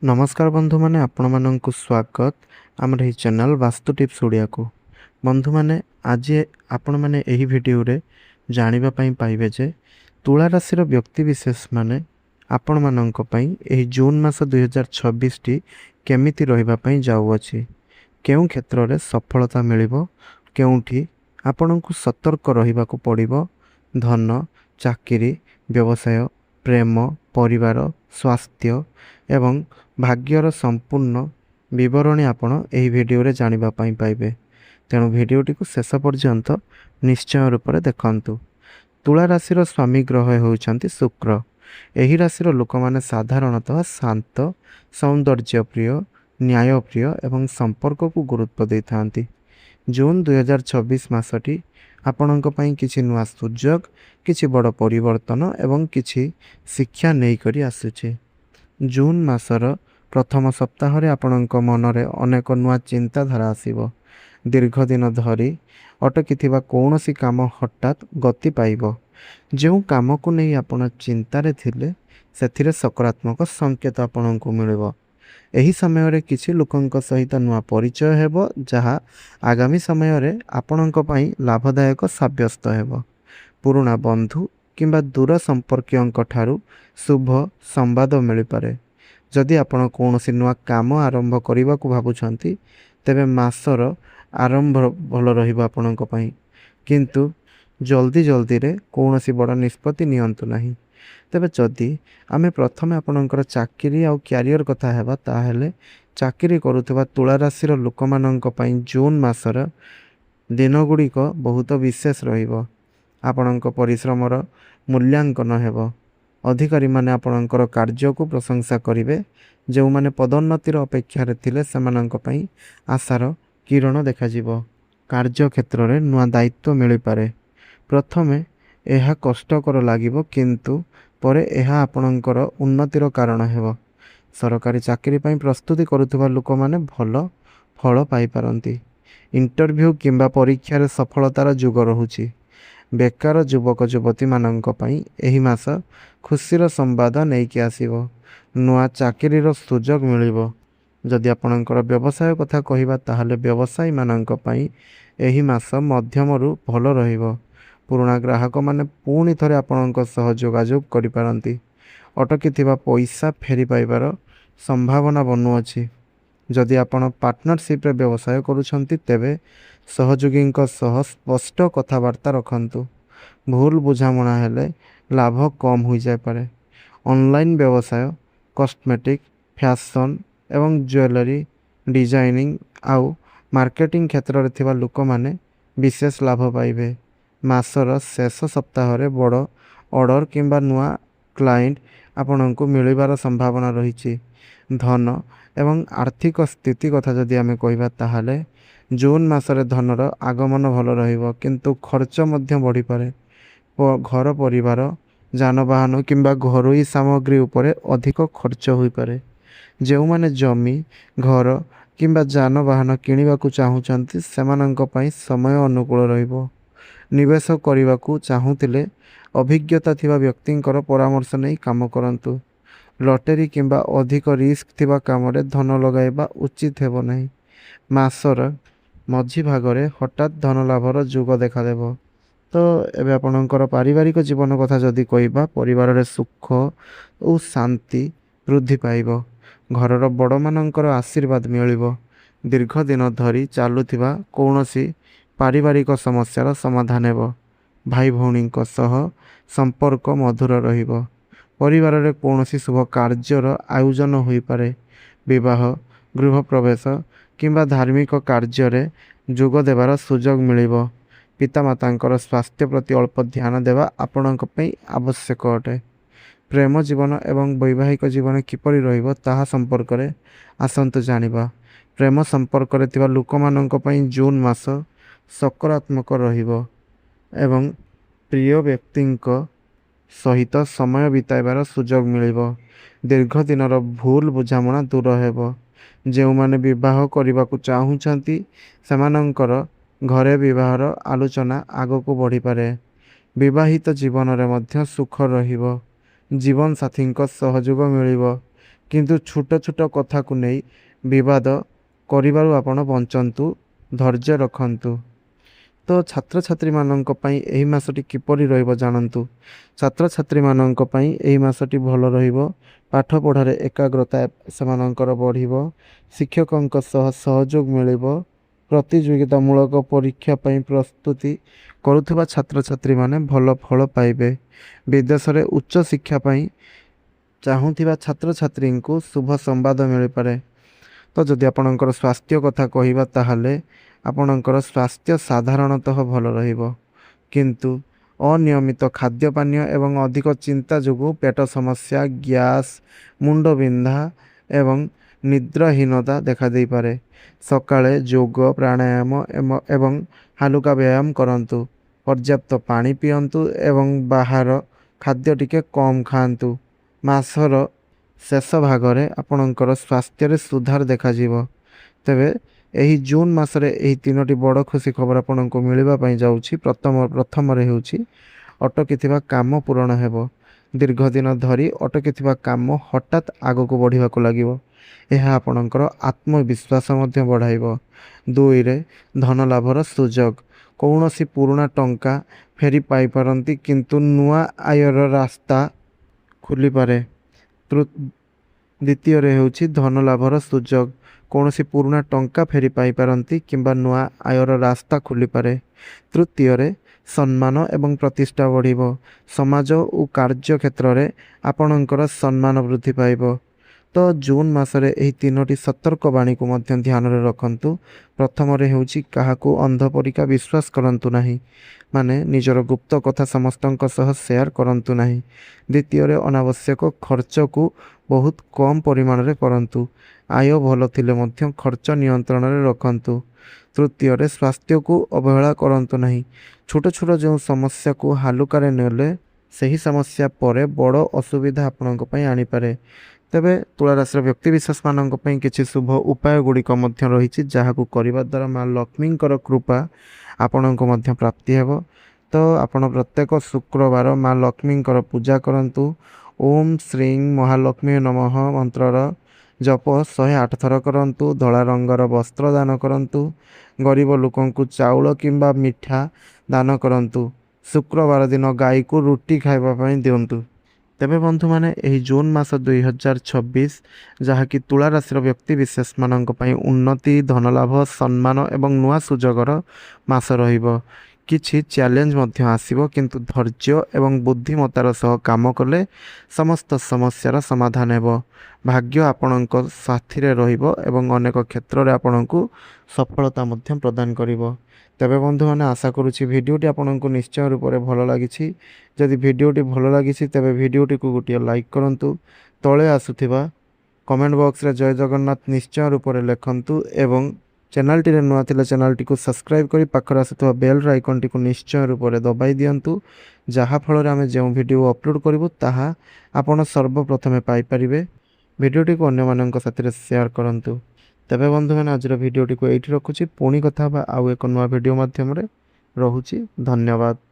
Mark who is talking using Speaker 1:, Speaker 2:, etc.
Speaker 1: नमस्कार बंधु माने आपण माननकु स्वागत आमर ही चैनल वास्तु टिप्स ओडिया को। बंधु माने आज आपण माने एही वीडियो रे जानिबा पई पाइबे जे तुला राशि व्यक्ति विशेष माने आपण माननक पई एही जून मास 2026 टी केमिति रहिबा पई जाउ अछि, केउ क्षेत्र रे सफलता मिलिबो, केउठी आपणकु सतर्क रहिबा को पड़िबो, धन, चाकरी, व्यवसाय, प्रेम, परिवार, स्वास्थ्य एवं भाग्यर संपूर्ण विवरणी आपण एही वीडियो रे जानिबा पई पाइबे। तेणु वीडियोटी को शेष पर्यंत निश्चय रूप से देखंतु। तुला राशि स्वामी ग्रह होउछंती शुक्र। एही राशि लोक माने साधारणतः शांत, सौंदर्य प्रिय, न्याय प्रिय एवं संपर्क को गुरुत्व देथांती। जून 2026 मासटी आपणक पई किछि नुआ सुजोग, किछि बड़ परिवर्तन एवं किछि शिक्षा नेई करी आसुछि। जून मासर प्रथम सप्ताह रे आपणक मनरे अनेक नुआ चिंताधारा आसीबो। दीर्घ दिन धरी अटकिथिबा कौनसी काम हठात गति पाइबो। जो काम को नहीं आपण चिंतारे थिले सेथिरे सकारात्मक संकेत आपणको मिलिबो। एही समय रे किछि लोकंक सहित नुआ परिचय हेबो, जहा आगामी समय रे आपणक पई लाभदायक साब्यस्त हेबो। पुराना बंधु किंबा दूर संपर्कियंक ठारू शुभ संवाद मिल पारे। जदि आपण कौनसी नुआ काम आरंभ करने को भावुंट तेबे मासर आरंभ भल रहिबो आपणक पई, किंतु जल्दी जल्दी रे कौनसी बड़ निष्पत्ति नियंतु नाही। तेबे जदि आमे प्रथमे आपणकर चाकरी आ क्यारियर कथा हेबा, ताहेले चाकरी करुथबा तुला राशि लोकमानंक पई जून मासर दिन गुड़िक बहुत विशेष रहिबो। आपणक परिश्रमर मूल्यांकन हेबो। अधिकारी माने आपणकर कार्य को प्रशंसा करिवे। जो माने पदोन्नतिर अपेक्षा रे थिले सेमानंक पई आशार किरण देखा जिवो। कार्य क्षेत्र रे नुआ दायित्व मिलि पारे। प्रथमे एहा कष्टकर लागिबो, किंतु परे एहा आपणकर उन्नतिर कारण हेबो। सरकारी चाकरी पई प्रस्तुति करुथबा लोक माने भल फल पाई पारंती। इंटरव्यू किंबा परीक्षा रे सफलतार जुग रहुची। बेकार युवक युवती मानंक पई एही मास खुशीर संवाद नेइकी आसीबो। नुआ चाकरीर सुजोग मिलिबो। जदि आपणकर व्यवसाय कथा कहिबा, ताहाले व्यवसायी मानंक पई एही मास मध्यमरु भल रहिबो। पुराना ग्राहक माने पुणी थरे आपणक सह जोगाजोग करि पारंती। अटकिथिबा पैसा फेरी पाइबार संभावना बनु अछि। जदि आपण पार्टनरशिप रे व्यवसाय करूछंती, तेबे सहयोगींक सह स्पष्ट कथावार्ता रखंतु। भूल बुझामणा हेले लाभ कम हो जाय पारे। ऑनलाइन व्यवसाय, कॉस्मेटिक, फैशन एवं ज्वेलरी, डिजाइनिंग आउ मार्केटिंग क्षेत्र रे थिबा लोक माने विशेष लाभ पाइबे। मासर शेष सप्ताह रे बड़ ऑर्डर किंबा नुआ क्लाइंट आपणको मिलिबार संभावना रहिछि। धन एवं आर्थिक स्थिति कथा जदि आमे कहिबा, ताहाले जून मासरे धनर आगमन भल रहिबो, किंतु खर्च मध्य बढ़ी पारे। घर परिवार, जानवाहन किंबा घरोई सामग्री उपरे अधिक खर्च होई पारे। जो माने जमी, घर किंबा जानवाहन किनिबाकू चाहुचंती, सेमानंक पई समय अनुकूल रहिबो। निवेश करिबाकू चाहुतिले अभिज्ञता थिबा व्यक्तिंकर परामर्श नै काम करंतु। लॉटरी किंबा अधिक रिस्क थिबा कामरे धन लगाइबा उचित हेबो नाही। मासर मझी भागरे हठात धन लाभर जुग देखा देबो। तो एबे आपणकर पारिवारिक जीवन कथा जदि कहिबा, परिवार रे सुख और शांति वृद्धि पाइबो। घरर बड़ मानकर आशीर्वाद मिलिबो। दीर्घ दिन धरी चालुथिबा कौनसी पारिवारिक समस्यार समाधान हेबो। भाई भौणींक सह संपर्क मधुर रहिबो। परिवार रे कौनसी शुभ कार्यर आयोजन होई पारे। विवाह, गृह प्रवेश किंबा धार्मिक कार्य रे जोग देवार सुजोग मिलिबो। पितामातांकर स्वास्थ्य प्रति अल्प ध्यान देवा आपणक पई आवश्यक अटे। प्रेम जीवन एवं वैवाहिक जीवन किपरि रहिबो ताहा संपर्क रे आसंतु जानिबा। प्रेम संपर्क रे थिबा लोकमानंक पई जून मास सकारात्मक रहिबो एवं प्रिय व्यक्तिंक सहित समय बिताइबार सुजोग मिलिबो। दीर्घ दिनर भूल बुझामणा दूर हेबो। जो माने विवाह करने को चाहूँगी, सेमानंकर घरे विवाहर आलोचना आग को बढ़ी पारे। विवाहित जीवन रे मध्य सुख रहिबो। जीवन साथी सहयोग मिलिबो। କିନ୍ତୁ ଛୋଟ ଛୋଟ କଥାକୁ ନେଇ ବିବାଦ କରିବାରୁ ଆପଣ ବଞ୍ଚନ୍ତୁ, ଧୈର୍ଯ୍ୟ ରଖନ୍ତୁ। ତ ଛାତ୍ରଛାତ୍ରୀମାନଙ୍କ ପାଇଁ ଏହି ମାସଟି କିପରି ରହିବ ଜାଣନ୍ତୁ। ଛାତ୍ରଛାତ୍ରୀମାନଙ୍କ ପାଇଁ ଏହି ମାସଟି ଭଲ ରହିବ। ପାଠପଢ଼ାରେ ଏକାଗ୍ରତା ସେମାନଙ୍କର ବଢ଼ିବ। ଶିକ୍ଷକଙ୍କ ସହ ସହଯୋଗ ମିଳିବ। ପ୍ରତିଯୋଗିତାମୂଳକ ପରୀକ୍ଷା ପାଇଁ ପ୍ରସ୍ତୁତି କରୁଥିବା ଛାତ୍ରଛାତ୍ରୀମାନେ ଭଲ ଫଳ ପାଇବେ। ବିଦେଶରେ ଉଚ୍ଚ ଶିକ୍ଷା ପାଇଁ ଚାହୁଁଥିବା ଛାତ୍ରଛାତ୍ରୀଙ୍କୁ ଶୁଭ ସମ୍ବାଦ ମିଳିପାରେ। ତ ଯଦି ଆପଣଙ୍କର ସ୍ୱାସ୍ଥ୍ୟ କଥା କହିବା ତାହେଲେ ଆପଣଙ୍କର ସ୍ୱାସ୍ଥ୍ୟ ସାଧାରଣତଃ ଭଲ ରହିବ, କିନ୍ତୁ ଅନିୟମିତ ଖାଦ୍ୟପାନୀୟ ଏବଂ ଅଧିକ ଚିନ୍ତା ଯୋଗୁଁ ପେଟ ସମସ୍ୟା, ଗ୍ୟାସ୍, ମୁଣ୍ଡବିନ୍ଧା ଏବଂ ନିଦ୍ରାହୀନତା ଦେଖାଦେଇପାରେ। ସକାଳେ ଯୋଗ, ପ୍ରାଣାୟାମ ଏବଂ ହାଲୁକା ବ୍ୟାୟାମ କରନ୍ତୁ। ପର୍ଯ୍ୟାପ୍ତ ପାଣି ପିଅନ୍ତୁ ଏବଂ ବାହାର ଖାଦ୍ୟ ଟିକେ କମ୍ ଖାଆନ୍ତୁ। ମାସର ଶେଷ ଭାଗରେ ଆପଣଙ୍କର ସ୍ୱାସ୍ଥ୍ୟରେ ସୁଧାର ଦେଖାଯିବ। ତେବେ ଏହି ଜୁନ୍ ମାସରେ ଏହି 3ଟି ବଡ଼ ଖୁସି ଖବର ଆପଣଙ୍କୁ ମିଳିବା ପାଇଁ ଯାଉଛି। ପ୍ରଥମରେ ହେଉଛି ଅଟକିଥିବା କାମ ପୂରଣ ହେବ। ଦୀର୍ଘ ଦିନ ଧରି ଅଟକିଥିବା କାମ ହଠାତ୍ ଆଗକୁ ବଢ଼ିବାକୁ ଲାଗିବ। ଏହା ଆପଣଙ୍କର ଆତ୍ମବିଶ୍ୱାସ ମଧ୍ୟ ବଢ଼ାଇବ। 2ରେ ଧନ ଲାଭର ସୁଯୋଗ। କୌଣସି ପୁରୁଣା ଟଙ୍କା ଫେରି ପାଇପାରନ୍ତି, କିନ୍ତୁ ନୂଆ ଆୟର ରାସ୍ତା ଖୋଲିପାରେ। ଦ୍ୱିତୀୟରେ ହେଉଛି ଧନ ଲାଭର ସୁଯୋଗ। କୌଣସି ପୁରୁଣା ଟଙ୍କା ଫେରି ପାଇପାରନ୍ତି କିମ୍ବା ନୂଆ ଆୟର ରାସ୍ତା ଖୋଲିପାରେ। ତୃତୀୟରେ ସମ୍ମାନ ଏବଂ ପ୍ରତିଷ୍ଠା ବଢ଼ିବ। ସମାଜ ଓ କାର୍ଯ୍ୟକ୍ଷେତ୍ରରେ ଆପଣଙ୍କର ସମ୍ମାନ ବୃଦ୍ଧି ପାଇବ। ତ ଜୁନ୍ ମାସରେ ଏହି 3ଟି ସତର୍କବାଣୀକୁ ମଧ୍ୟ ଧ୍ୟାନରେ ରଖନ୍ତୁ। ପ୍ରଥମରେ ହେଉଛି କାହାକୁ ଅନ୍ଧ ପରିକା ବିଶ୍ୱାସ କରନ୍ତୁ ନାହିଁ, ମାନେ ନିଜର ଗୁପ୍ତ କଥା ସମସ୍ତଙ୍କ ସହ ସେୟାର କରନ୍ତୁ ନାହିଁ। ଦ୍ୱିତୀୟରେ ଅନାବଶ୍ୟକ ଖର୍ଚ୍ଚକୁ ବହୁତ କମ୍ ପରିମାଣରେ କରନ୍ତୁ। ଆୟ ଭଲ ଥିଲେ ମଧ୍ୟ ଖର୍ଚ୍ଚ ନିୟନ୍ତ୍ରଣରେ ରଖନ୍ତୁ। ତୃତୀୟରେ ସ୍ୱାସ୍ଥ୍ୟକୁ ଅବହେଳା କରନ୍ତୁ ନାହିଁ। ଛୋଟ ଛୋଟ ଯେଉଁ ସମସ୍ୟାକୁ ହାଲୁକାରେ ନେଲେ ସେହି ସମସ୍ୟା ପରେ ବଡ଼ ଅସୁବିଧା ଆପଣଙ୍କ ପାଇଁ ଆଣିପାରେ। ତେବେ ତୁଳାରାଶିର ବ୍ୟକ୍ତିବିଶେଷମାନଙ୍କ ପାଇଁ କିଛି ଶୁଭ ଉପାୟ ଗୁଡ଼ିକ ମଧ୍ୟ ରହିଛି, ଯାହାକୁ କରିବା ଦ୍ୱାରା ମା ଲକ୍ଷ୍ମୀଙ୍କର କୃପା ଆପଣଙ୍କୁ ମଧ୍ୟ ପ୍ରାପ୍ତି ହେବ। ତ ଆପଣ ପ୍ରତ୍ୟେକ ଶୁକ୍ରବାର ମା ଲକ୍ଷ୍ମୀଙ୍କର ପୂଜା କରନ୍ତୁ। ଓମ୍ ଶ୍ରୀଂ ମହାଲକ୍ଷ୍ମୀ ନମଃ ମନ୍ତ୍ରର ଜପ 108 ଥର କରନ୍ତୁ। ଧଳା ରଙ୍ଗର ବସ୍ତ୍ର ଦାନ କରନ୍ତୁ। ଗରିବ ଲୋକଙ୍କୁ ଚାଉଳ କିମ୍ବା ମିଠା ଦାନ କରନ୍ତୁ। ଶୁକ୍ରବାର ଦିନ ଗାଈକୁ ରୁଟି ଖାଇବା ପାଇଁ ଦିଅନ୍ତୁ। ତେବେ ବନ୍ଧୁମାନେ, ଏହି ଜୁନ୍ ମାସ 2026 ଯାହାକି ତୁଳା ରାଶିର ବ୍ୟକ୍ତିବିଶେଷମାନଙ୍କ ପାଇଁ ଉନ୍ନତି, ଧନଲାଭ, ସମ୍ମାନ ଏବଂ ନୂଆ ସୁଯୋଗର ମାସ ରହିବ। କିଛି ଚ୍ୟାଲେଞ୍ଜ ମଧ୍ୟ ଆସିବ, କିନ୍ତୁ ଧୈର୍ଯ୍ୟ ଏବଂ ବୁଦ୍ଧିମତ୍ତାର ସହ କାମ କଲେ ସମସ୍ତ ସମସ୍ୟାର ସମାଧାନ ହେବ। ଭାଗ୍ୟ ଆପଣଙ୍କ ସାଥିରେ ରହିବ ଏବଂ ଅନେକ କ୍ଷେତ୍ରରେ ଆପଣଙ୍କୁ ସଫଳତା ମଧ୍ୟ ପ୍ରଦାନ କରିବ। ତେବେ ବନ୍ଧୁମାନେ, ଆଶା କରୁଛି ଭିଡ଼ିଓଟି ଆପଣଙ୍କୁ ନିଶ୍ଚୟ ରୂପରେ ଭଲ ଲାଗିଛି। ଯଦି ଭିଡ଼ିଓଟି ଭଲ ଲାଗିଛି ତେବେ ଭିଡ଼ିଓଟିକୁ ଗୋଟିଏ ଲାଇକ୍ କରନ୍ତୁ। ତଳେ ଆସୁଥିବା କମେଣ୍ଟ ବକ୍ସରେ ଜୟ ଜଗନ୍ନାଥ ନିଶ୍ଚୟ ରୂପରେ ଲେଖନ୍ତୁ ଏବଂ ଚ୍ୟାନେଲଟିରେ ନୂଆ ଥିଲେ ଚ୍ୟାନେଲଟିକୁ ସବସ୍କ୍ରାଇବ୍ କରି ପାଖରେ ଆସୁଥିବା ବେଲ୍ର ଆଇକନ୍ଟିକୁ ନିଶ୍ଚୟ ରୂପରେ ଦବାଇ ଦିଅନ୍ତୁ, ଯାହାଫଳରେ ଆମେ ଯେଉଁ ଭିଡ଼ିଓ ଅପଲୋଡ଼ କରିବୁ ତାହା ଆପଣ ସର୍ବପ୍ରଥମେ ପାଇପାରିବେ। ଭିଡ଼ିଓଟିକୁ ଅନ୍ୟମାନଙ୍କ ସାଥିରେ ସେୟାର କରନ୍ତୁ। ତେବେ ବନ୍ଧୁମାନେ, ଆଜିର ଭିଡ଼ିଓଟିକୁ ଏଇଠି ରଖୁଛି। ପୁଣି କଥା ହେବା ଆଉ ଏକ ନୂଆ ଭିଡ଼ିଓ ମାଧ୍ୟମରେ। ରହୁଛି। ଧନ୍ୟବାଦ।